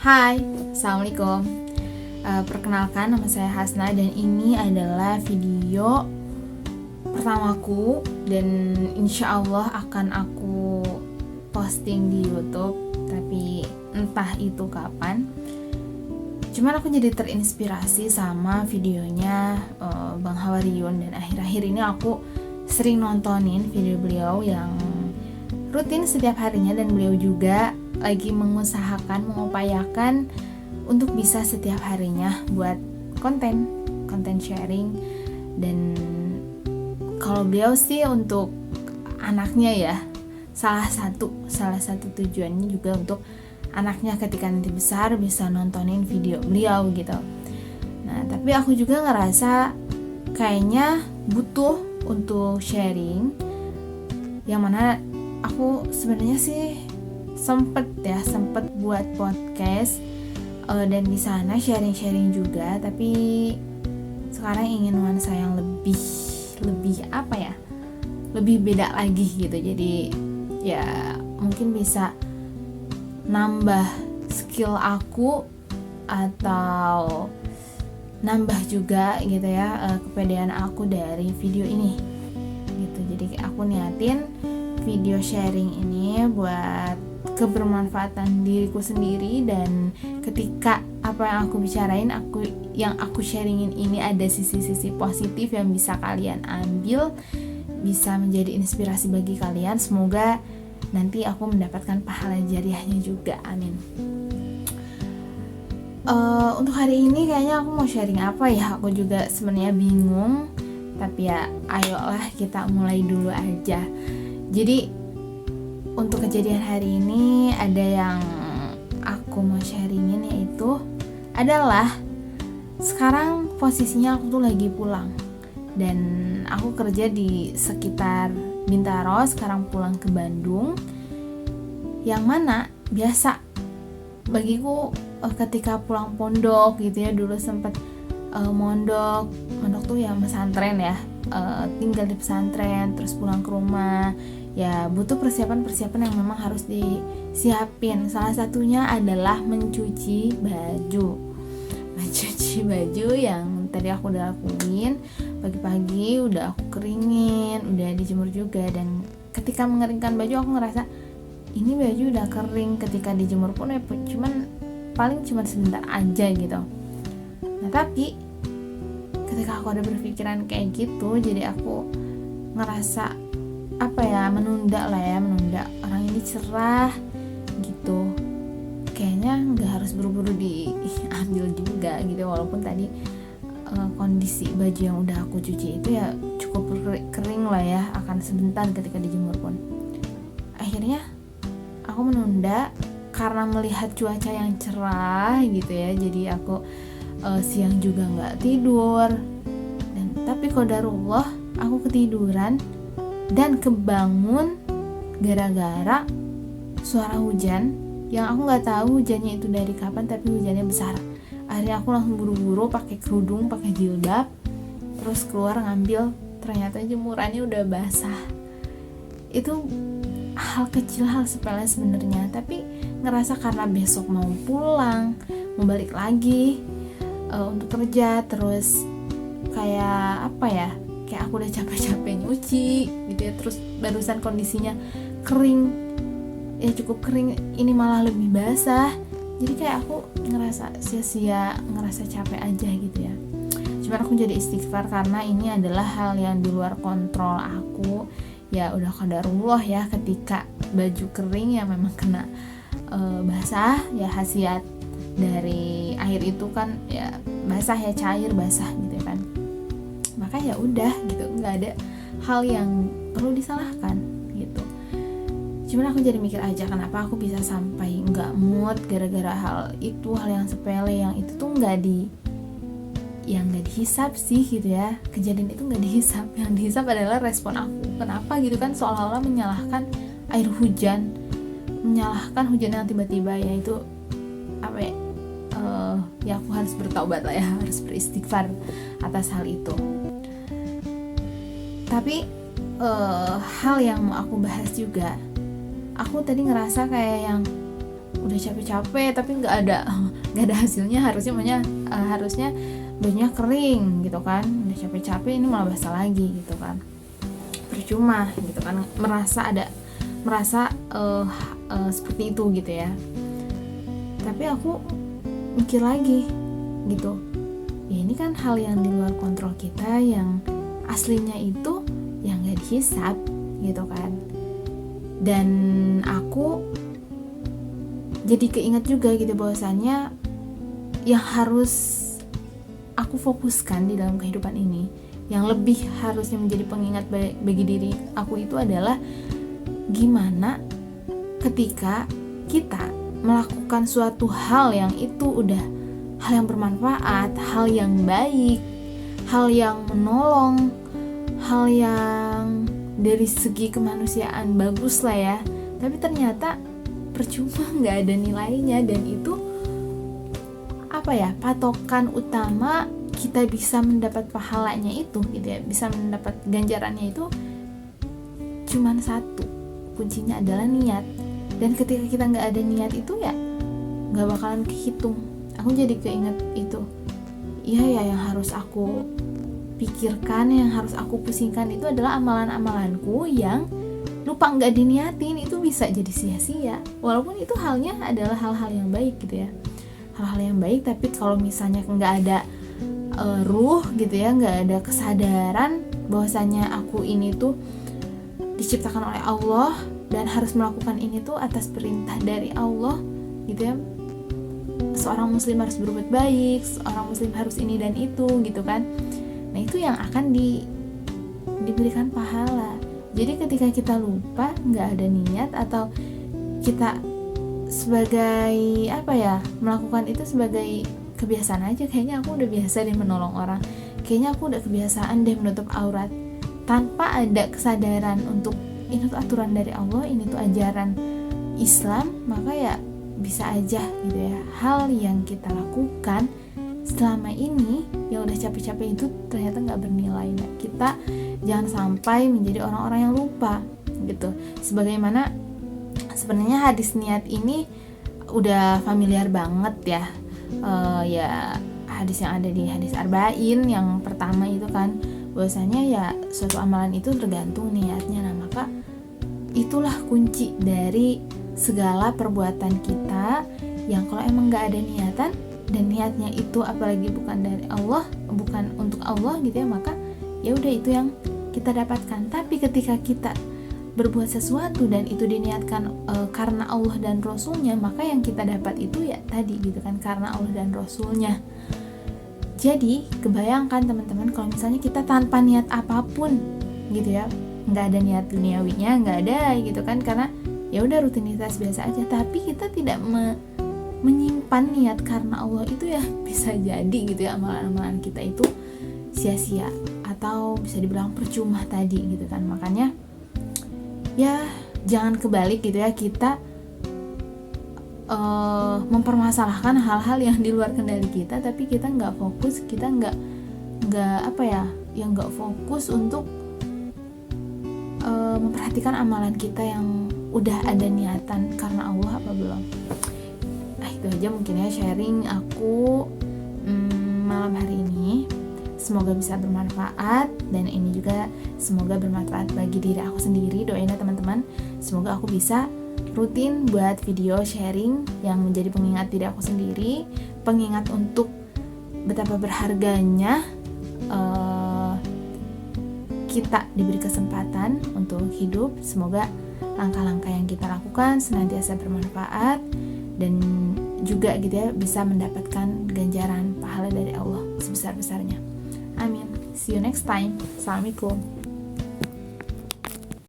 Hai, Assalamualaikum. Perkenalkan, nama saya Hasna dan ini adalah video pertamaku dan insya Allah akan aku posting di YouTube, tapi entah itu kapan. Cuman aku jadi terinspirasi sama videonya Bang Hawariun, dan akhir-akhir ini aku sering nontonin video beliau yang rutin setiap harinya, dan beliau juga lagi mengupayakan untuk bisa setiap harinya buat konten sharing. Dan kalau beliau sih untuk anaknya ya, salah satu tujuannya juga untuk anaknya ketika nanti besar bisa nontonin video beliau gitu. Nah, tapi aku juga ngerasa kayaknya butuh untuk sharing, yang mana aku sebenarnya sih sempet buat podcast dan di sana sharing juga, tapi sekarang ingin nuansa yang lebih apa ya, lebih beda lagi gitu. Jadi ya mungkin bisa nambah skill aku atau nambah juga gitu ya kepedean aku dari video ini gitu. Jadi aku niatin video sharing ini buat kebermanfaatan diriku sendiri, dan ketika apa yang aku bicarain, yang aku sharingin ini ada sisi-sisi positif yang bisa kalian ambil, bisa menjadi inspirasi bagi kalian. Semoga nanti aku mendapatkan pahala jariahnya juga, amin. Untuk hari ini kayaknya aku mau sharing apa ya, aku juga sebenarnya bingung, tapi ya ayolah kita mulai dulu aja. Jadi untuk kejadian hari ini ada yang aku mau sharingin, yaitu adalah sekarang posisinya aku tuh lagi pulang, dan aku kerja di sekitar Bintaro, sekarang pulang ke Bandung, yang mana biasa bagiku ketika pulang pondok gitu ya, dulu sempet mondok tuh ya pesantren ya, tinggal di pesantren terus pulang ke rumah ya, butuh persiapan yang memang harus disiapin. Salah satunya adalah mencuci baju yang tadi aku udah lakuin pagi-pagi, udah aku keringin, udah dijemur juga. Dan ketika mengeringkan baju aku ngerasa ini baju udah kering, ketika dijemur pun ya paling cuma sebentar aja gitu. Nah, tapi ketika aku ada berpikiran kayak gitu, jadi aku ngerasa menunda orang ini cerah gitu, kayaknya nggak harus buru-buru diambil juga gitu. Walaupun tadi kondisi baju yang udah aku cuci itu ya cukup kering lah ya, akan sebentar ketika dijemur pun. Akhirnya aku menunda karena melihat cuaca yang cerah gitu ya, jadi aku siang juga nggak tidur, dan tapi qadarullah aku ketiduran dan kebangun gara-gara suara hujan yang aku nggak tahu hujannya itu dari kapan, tapi hujannya besar. Akhirnya aku langsung buru-buru pakai kerudung, pakai jilbab, terus keluar ngambil, ternyata jemurannya udah basah. Itu hal kecil, hal sepele sebenarnya, tapi ngerasa karena besok mau pulang, mau balik lagi untuk kerja, terus kayak kayak aku udah capek-capek nyuci gitu ya, terus barusan kondisinya kering ya, cukup kering, ini malah lebih basah. Jadi kayak aku ngerasa sia-sia, ngerasa capek aja gitu ya. Cuman aku jadi istighfar karena ini adalah hal yang di luar kontrol aku. Ya udah qadarullah ya, ketika baju kering ya memang kena basah ya, khasiat dari air itu kan ya basah ya, cair basah gitu kan. Maka ya udah gitu, nggak ada hal yang perlu disalahkan gitu. Cuman aku jadi mikir aja, kenapa aku bisa sampai nggak mood gara-gara hal itu, hal yang sepele, yang itu tuh nggak dihisap sih gitu ya. Kejadian itu nggak dihisap, yang dihisap adalah respon aku. Kenapa gitu kan, seolah-olah menyalahkan air hujan, menyalahkan hujan yang tiba-tiba, yaitu ya aku harus bertaubat lah ya, harus beristighfar atas hal itu. Tapi hal yang mau aku bahas juga, aku tadi ngerasa kayak yang udah capek-capek tapi nggak ada hasilnya, harusnya bajunya kering gitu kan, udah capek-capek ini malah basah lagi gitu kan, percuma gitu kan, merasa seperti itu gitu ya. Tapi aku mikir lagi gitu, ya ini kan hal yang di luar kontrol kita, yang aslinya itu yang nggak dihisap gitu kan. Dan aku jadi keinget juga gitu bahwasannya yang harus aku fokuskan di dalam kehidupan ini, yang lebih harusnya menjadi pengingat bagi diri aku itu adalah gimana ketika kita melakukan suatu hal yang itu udah hal yang bermanfaat, hal yang baik, hal yang menolong, hal yang dari segi kemanusiaan bagus lah ya, tapi ternyata percuma, nggak ada nilainya. Dan itu patokan utama kita bisa mendapat pahalanya itu gitu ya, bisa mendapat ganjarannya itu cuman satu, kuncinya adalah niat. Dan ketika kita nggak ada niat itu ya nggak bakalan kehitung. Aku jadi keinget itu, iya ya, yang harus aku pikirkan, yang harus aku pusingkan itu adalah amalan-amalanku yang lupa nggak diniatin, itu bisa jadi sia-sia, walaupun itu halnya adalah hal-hal yang baik gitu ya, hal-hal yang baik. Tapi kalau misalnya nggak ada ruh gitu ya, nggak ada kesadaran bahwasanya aku ini tuh diciptakan oleh Allah dan harus melakukan ini tuh atas perintah dari Allah gitu ya, seorang muslim harus berbuat baik, seorang muslim harus ini dan itu gitu kan. Nah itu yang akan diberikan pahala. Jadi ketika kita lupa, nggak ada niat, atau kita sebagai melakukan itu sebagai kebiasaan aja, kayaknya aku udah biasa deh menolong orang, kayaknya aku udah kebiasaan deh menutup aurat, tanpa ada kesadaran untuk ini tuh aturan dari Allah, ini tuh ajaran Islam, maka ya bisa aja gitu ya, hal yang kita lakukan selama ini yang udah capek-capek itu ternyata nggak bernilai. Nah, kita jangan sampai menjadi orang-orang yang lupa gitu. Sebagaimana sebenarnya hadis niat ini udah familiar banget ya, ya hadis yang ada di hadis Arba'in yang pertama itu kan, bahwasanya ya suatu amalan itu tergantung niatnya. Nah maka itulah kunci dari segala perbuatan kita, yang kalau emang nggak ada niatan dan niatnya itu apalagi bukan dari Allah, bukan untuk Allah gitu ya, maka ya udah itu yang kita dapatkan. Tapi ketika kita berbuat sesuatu dan itu diniatkan karena Allah dan Rasulnya, maka yang kita dapat itu ya tadi gitu kan, karena Allah dan Rasulnya. Jadi kebayangkan teman-teman kalau misalnya kita tanpa niat apapun gitu ya, nggak ada niat duniawinya, nggak ada gitu kan, karena ya udah rutinitas biasa aja, tapi kita tidak menyimpan niat karena Allah, itu ya bisa jadi gitu ya amalan-amalan kita itu sia-sia atau bisa dibilang percuma tadi gitu kan. Makanya ya jangan kebalik gitu ya, kita mempermasalahkan hal-hal yang di luar kendali kita, tapi kita nggak fokus, kita nggak fokus untuk memperhatikan amalan kita yang udah ada niatan karena Allah apa belum. Itu aja mungkin ya sharing aku malam hari ini. Semoga bisa bermanfaat, dan ini juga semoga bermanfaat bagi diri aku sendiri. Doain ya teman-teman, semoga aku bisa rutin buat video sharing yang menjadi pengingat diri aku sendiri, pengingat untuk betapa berharganya kita diberi kesempatan untuk hidup. Semoga langkah-langkah yang kita lakukan senantiasa bermanfaat dan juga gitu ya bisa mendapatkan ganjaran pahala dari Allah sebesar-besarnya. Amin. See you next time. Assalamualaikum.